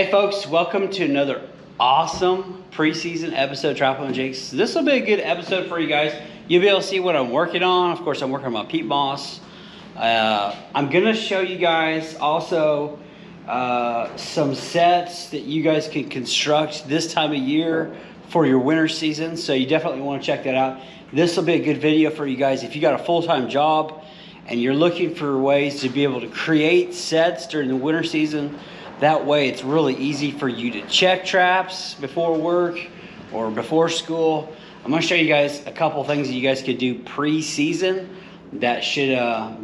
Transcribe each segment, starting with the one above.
Hey folks, welcome to another awesome preseason episode of Trapline Jinx. This will be a good episode for you guys. You'll be able to see what I'm working on. Of course, I'm working on my peat moss. I'm gonna show you guys also some sets that you guys can construct this time of year for your winter season. So you definitely want to check that out. This will be a good video for you guys if you got a full-time job and you're looking for ways to be able to create sets during the winter season. That way it's really easy for you to check traps before work or before school. I'm going to show you guys a couple things that you guys could do pre-season that should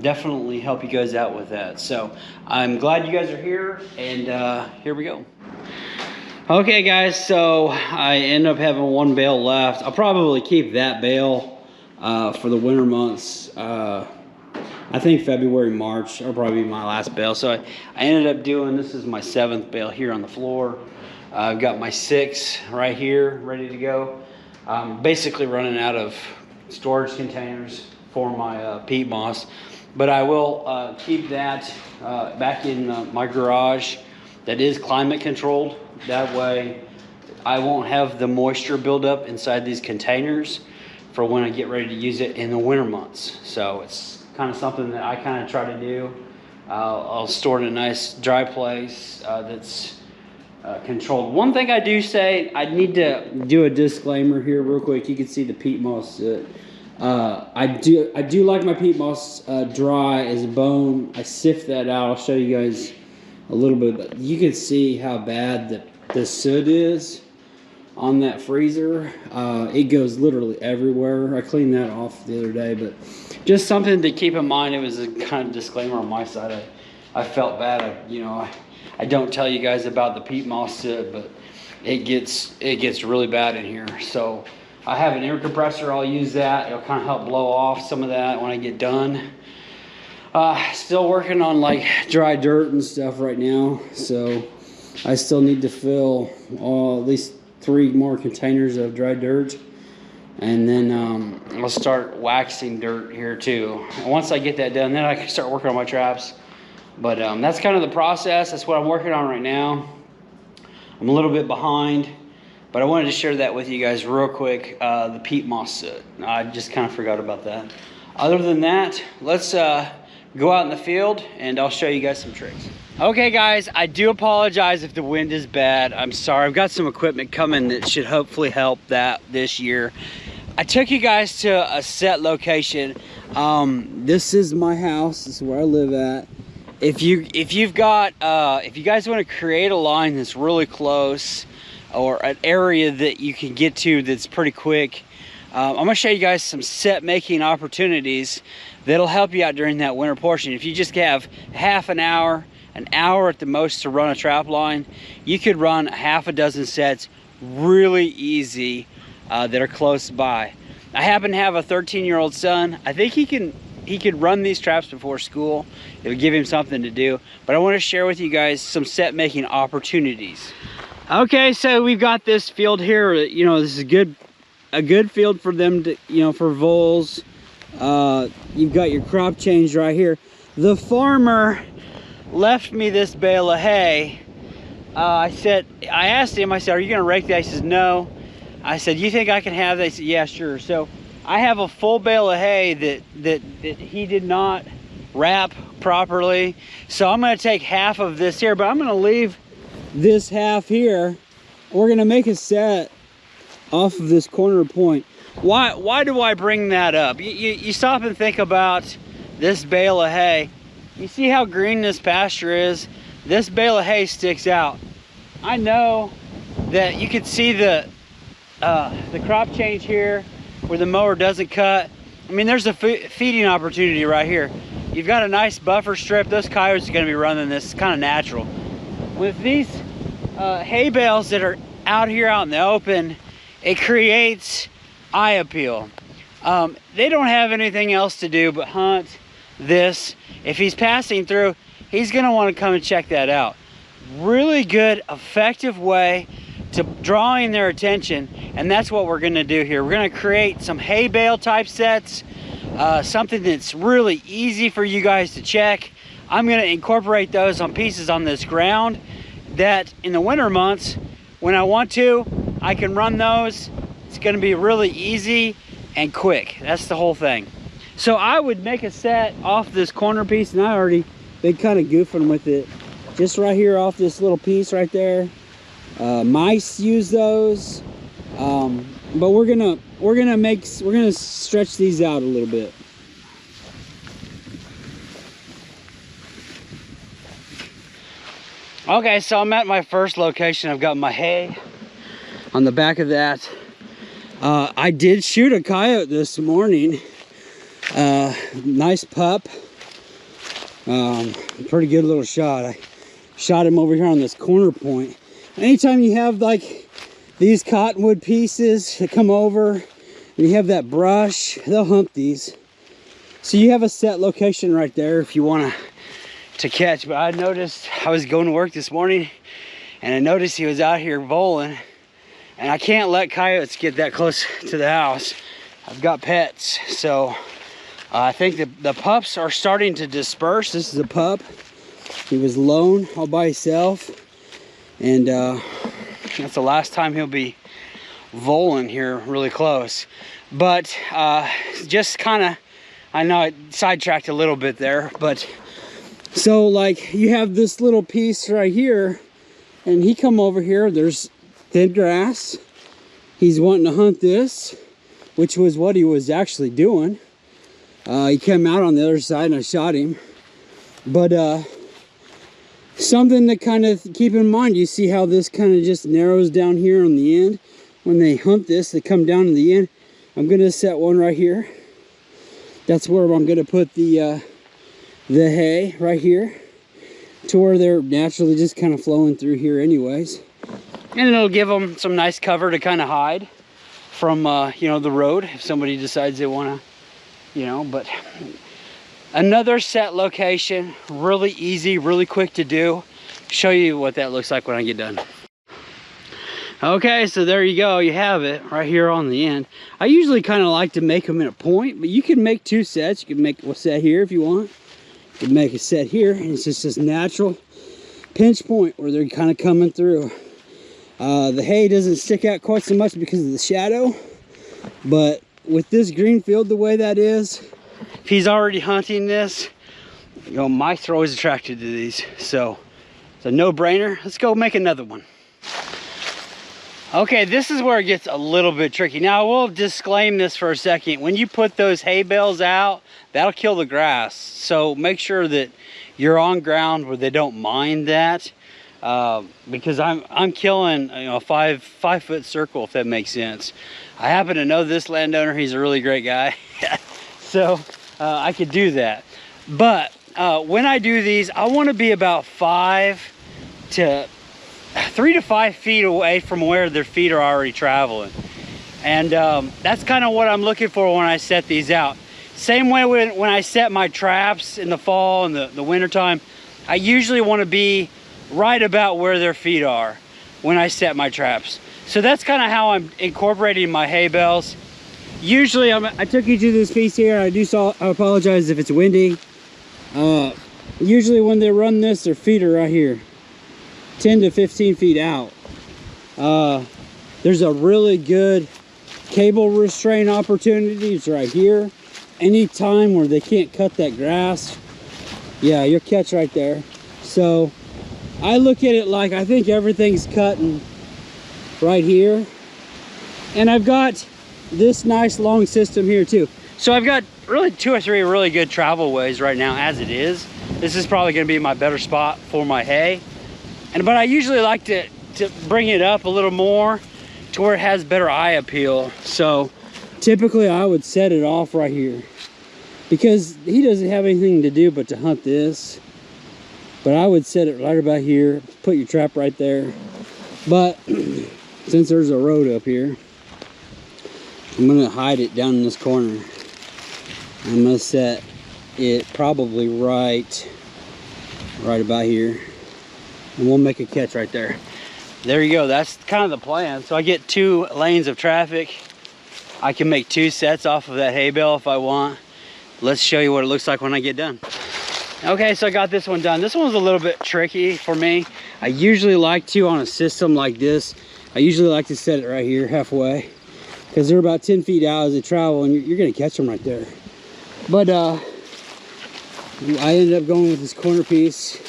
definitely help you guys out with that. So I'm glad you guys are here, and here we go. Okay guys, so I end up having one bale left. I'll probably keep that bale for the winter months. I think February, March will probably be my last bale. So I ended up doing, this is my 7th bale here on the floor. I've got my 6 right here ready to go. I'm basically running out of storage containers for my peat moss, but I will keep that back in my garage that is climate controlled. That way I won't have the moisture buildup inside these containers for when I get ready to use it in the winter months. So it's kind of something that I kind of try to do. I'll store it in a nice dry place that's controlled. One thing I do say, I need to do a disclaimer here real quick. You can see the peat moss. I do like my peat moss dry as a bone. I sift that out. I'll show you guys a little bit. But you can see how bad the soot is on that freezer. It goes literally everywhere. I cleaned that off the other day, but just something to keep in mind. It was a kind of disclaimer on my side. I felt bad. I don't tell you guys about the peat moss soot, but it gets really bad in here. So I have an air compressor. I'll use that. It'll kind of help blow off some of that when I get done. Still working on like dry dirt and stuff right now, so I still need to fill at least 3 more containers of dry dirt, and then I'll start waxing dirt here too. And once I get that done, then I can start working on my traps. But that's kind of the process. That's what I'm working on right now. I'm a little bit behind, but I wanted to share that with you guys real quick. The peat moss soot, I just kind of forgot about that. Other than that, let's go out in the field and I'll show you guys some tricks. Okay guys, I do apologize if the wind is bad. I'm sorry. I've got some equipment coming that should hopefully help that this year. I took you guys to a set location. This is my house. This is where I live at. If you guys want to create a line that's really close, or an area that you can get to that's pretty quick, I'm going to show you guys some set making opportunities that'll help you out during that winter portion. If you just have half an hour at the most to run a trap line, you could run half a dozen sets really easy that are close by. I happen to have a 13-year-old son. I think he could run these traps before school. It would give him something to do. But I want to share with you guys some set making opportunities. Okay, so we've got this field here. You know, this is a good field for them to, you know, for voles. You've got your crop change right here. The farmer left me this bale of hay. I asked him, I said, are you gonna rake that? He says, no. I said, you think I can have that? He said, yeah, sure. So I have a full bale of hay that he did not wrap properly. So I'm gonna take half of this here, but I'm gonna leave this half here. We're gonna make a set off of this corner point. Why do I bring that up? You stop and think about this bale of hay. You see how green this pasture is? This bale of hay sticks out. I know that you can see the crop change here where the mower doesn't cut. I mean, there's a feeding opportunity right here. You've got a nice buffer strip. Those coyotes are gonna be running this. It's kind of natural. With these hay bales that are out here out in the open, it creates eye appeal. They don't have anything else to do but hunt this. If he's passing through, he's gonna want to come and check that out. Really good, effective way to drawing their attention, and that's what we're gonna do here. We're gonna create some hay bale type sets, something that's really easy for you guys to check. I'm gonna incorporate those on pieces on this ground that in the winter months, when I want to, I can run those. It's gonna be really easy and quick. That's the whole thing. So I would make a set off this corner piece, and I already been kind of goofing with it. Just right here off this little piece right there. Mice use those. But we're gonna stretch these out a little bit. Okay, so I'm at my first location. I've got my hay on the back of that. I did shoot a coyote this morning. Nice pup. Pretty good little shot. I shot him over here on this corner point. Anytime you have like these cottonwood pieces that come over and you have that brush, they'll hump these. So you have a set location right there if you want to catch. But I noticed, I was going to work this morning and I noticed he was out here voling, and I can't let coyotes get that close to the house. I've got pets, so I think the pups are starting to disperse. This is a pup. He was lone all by himself, and that's the last time he'll be voling here really close. But just kind of, I know I sidetracked a little bit there, but so like you have this little piece right here, and he come over here, there's thin grass. He's wanting to hunt this, which was what he was actually doing. He came out on the other side and I shot him. But something to kind of keep in mind, you see how this kind of just narrows down here on the end. When they hunt this, they come down to the end. I'm gonna set one right here. That's where I'm gonna put the hay right here, to where they're naturally just kind of flowing through here anyways. And it'll give them some nice cover to kind of hide from you know, the road if somebody decides they want to, you know. But another set location, really easy, really quick to do. Show you what that looks like when I get done. Okay, so there you go, you have it right here on the end. I usually kind of like to make them in a point, but you can make two sets. You can make a set here if you want. You can make a set here, and it's just this natural pinch point where they're kind of coming through. The hay doesn't stick out quite so much because of the shadow, but with this green field the way that is, if he's already hunting this, you know, mice are always attracted to these, so it's a no-brainer. Let's go make another one. Okay, this is where it gets a little bit tricky. Now, I will disclaim this for a second. When you put those hay bales out, that'll kill the grass, so make sure that you're on ground where they don't mind that. Because I'm killing, you know, a five foot circle, if that makes sense. I happen to know this landowner. He's a really great guy. So I could do that. But when I do these, I want to be about 3 to 5 feet away from where their feet are already traveling. And that's kind of what I'm looking for when I set these out. Same way when I set my traps in the fall and the winter time, I usually want to be right about where their feet are when I set my traps. So that's kind of how I'm incorporating my hay bales. Usually I took you to this piece here. I apologize if it's windy. Usually when they run this, their feet are right here, 10 to 15 feet out. There's a really good cable restraint opportunity. It's right here. Any time where they can't cut that grass, yeah, you'll catch right there. So I look at it like I think everything's cutting right here. And I've got this nice long system here too. So I've got really 2 or 3 really good travel ways right now as it is. This is probably gonna be my better spot for my hay. But I usually like to bring it up a little more to where it has better eye appeal. So typically I would set it off right here, because he doesn't have anything to do but to hunt this. But I would set it right about here, put your trap right there. But since there's a road up here, I'm gonna hide it down in this corner. I'm gonna set it probably right about here. And we'll make a catch right there. There you go, that's kind of the plan. So I get 2 lanes of traffic. I can make 2 sets off of that hay bale if I want. Let's show you what it looks like when I get done. Okay, so I got this one done. This one was a little bit tricky for me. I usually like to, on a system like this, I usually like to set it right here halfway, because they're about 10 feet out as they travel, and you're gonna catch them right there. But I ended up going with this corner piece,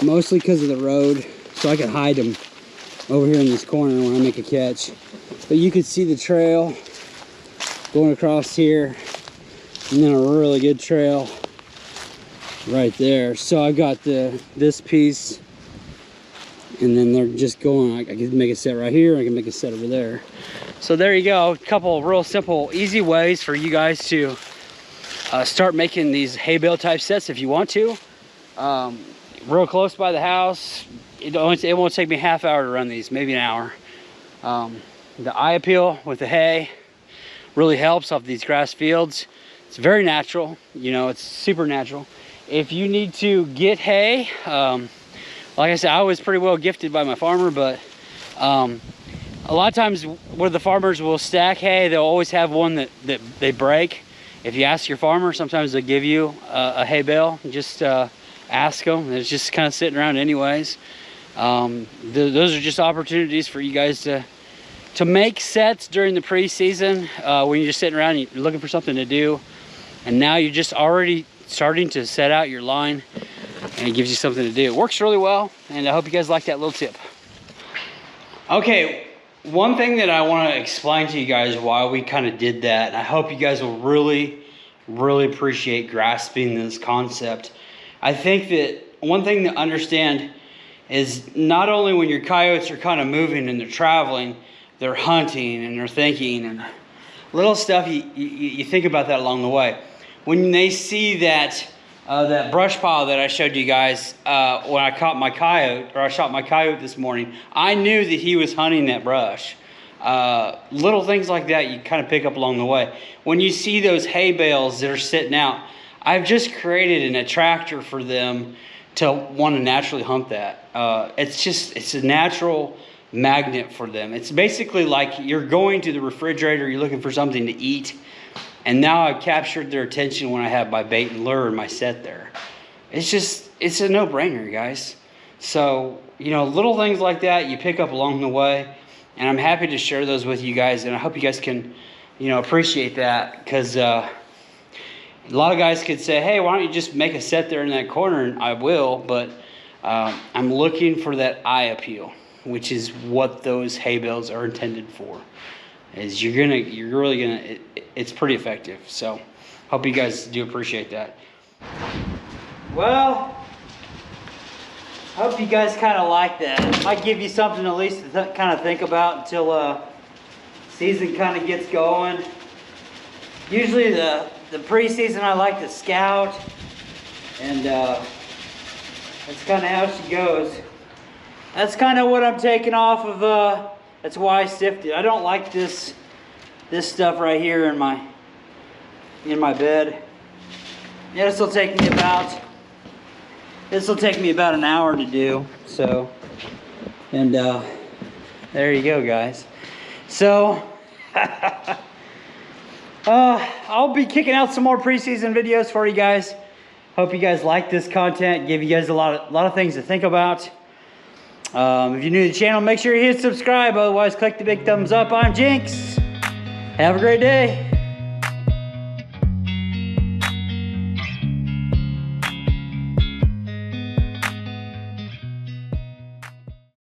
mostly because of the road, so I could hide them over here in this corner when I make a catch. But you could see the trail going across here, and then a really good trail right there. So I got this piece, and then they're just going. I can make a set right here, I can make a set over there. So there you go, a couple of real simple, easy ways for you guys to start making these hay bale type sets if you want to. Real close by the house. It won't take me a half hour to run these, maybe an hour. The eye appeal with the hay really helps off these grass fields. It's very natural, you know, it's super natural. If you need to get hay, like I said, I was pretty well gifted by my farmer, but a lot of times where the farmers will stack hay, they'll always have one that they break. If you ask your farmer, sometimes they'll give you a hay bale. Just ask them. It's just kind of sitting around anyways. Those are just opportunities for you guys to make sets during the preseason when you're just sitting around and you're looking for something to do. And now you're just already starting to set out your line, and it gives you something to do. It works really well, and I hope you guys like that little tip. Okay, one thing that I want to explain to you guys why we kind of did that, and I hope you guys will really appreciate grasping this concept. I think that one thing to understand is not only when your coyotes are kind of moving and they're traveling, they're hunting and they're thinking, and little stuff you think about that along the way. When they see that that brush pile that I showed you guys when I caught my coyote, or I shot my coyote this morning, I knew that he was hunting that brush. Little things like that you kind of pick up along the way. When you see those hay bales that are sitting out, I've just created an attractor for them to want to naturally hunt that. It's a natural magnet for them. It's basically like you're going to the refrigerator, you're looking for something to eat, and now I've captured their attention when I have my bait and lure and my set there. It's a no-brainer, guys. So, you know, little things like that you pick up along the way, and I'm happy to share those with you guys, and I hope you guys can, you know, appreciate that, because a lot of guys could say, hey, why don't you just make a set there in that corner, and I will, but I'm looking for that eye appeal, which is what those hay bales are intended for. Is it's pretty effective. So hope you guys do appreciate that. Well, hope you guys kind of like that. It might give you something at least to kind of think about until season kind of gets going. Usually the preseason I like to scout, and that's kind of how she goes. That's kind of what I'm taking off of. That's why I sifted. I don't like this stuff right here in my bed. Yeah, this will take me about an hour to do. So, and there you go, guys. So I'll be kicking out some more preseason videos for you guys. Hope you guys like this content. Give you guys a lot of things to think about. If you're new to the channel, make sure you hit subscribe. Otherwise, click the big thumbs up. I'm Jinx. Have a great day.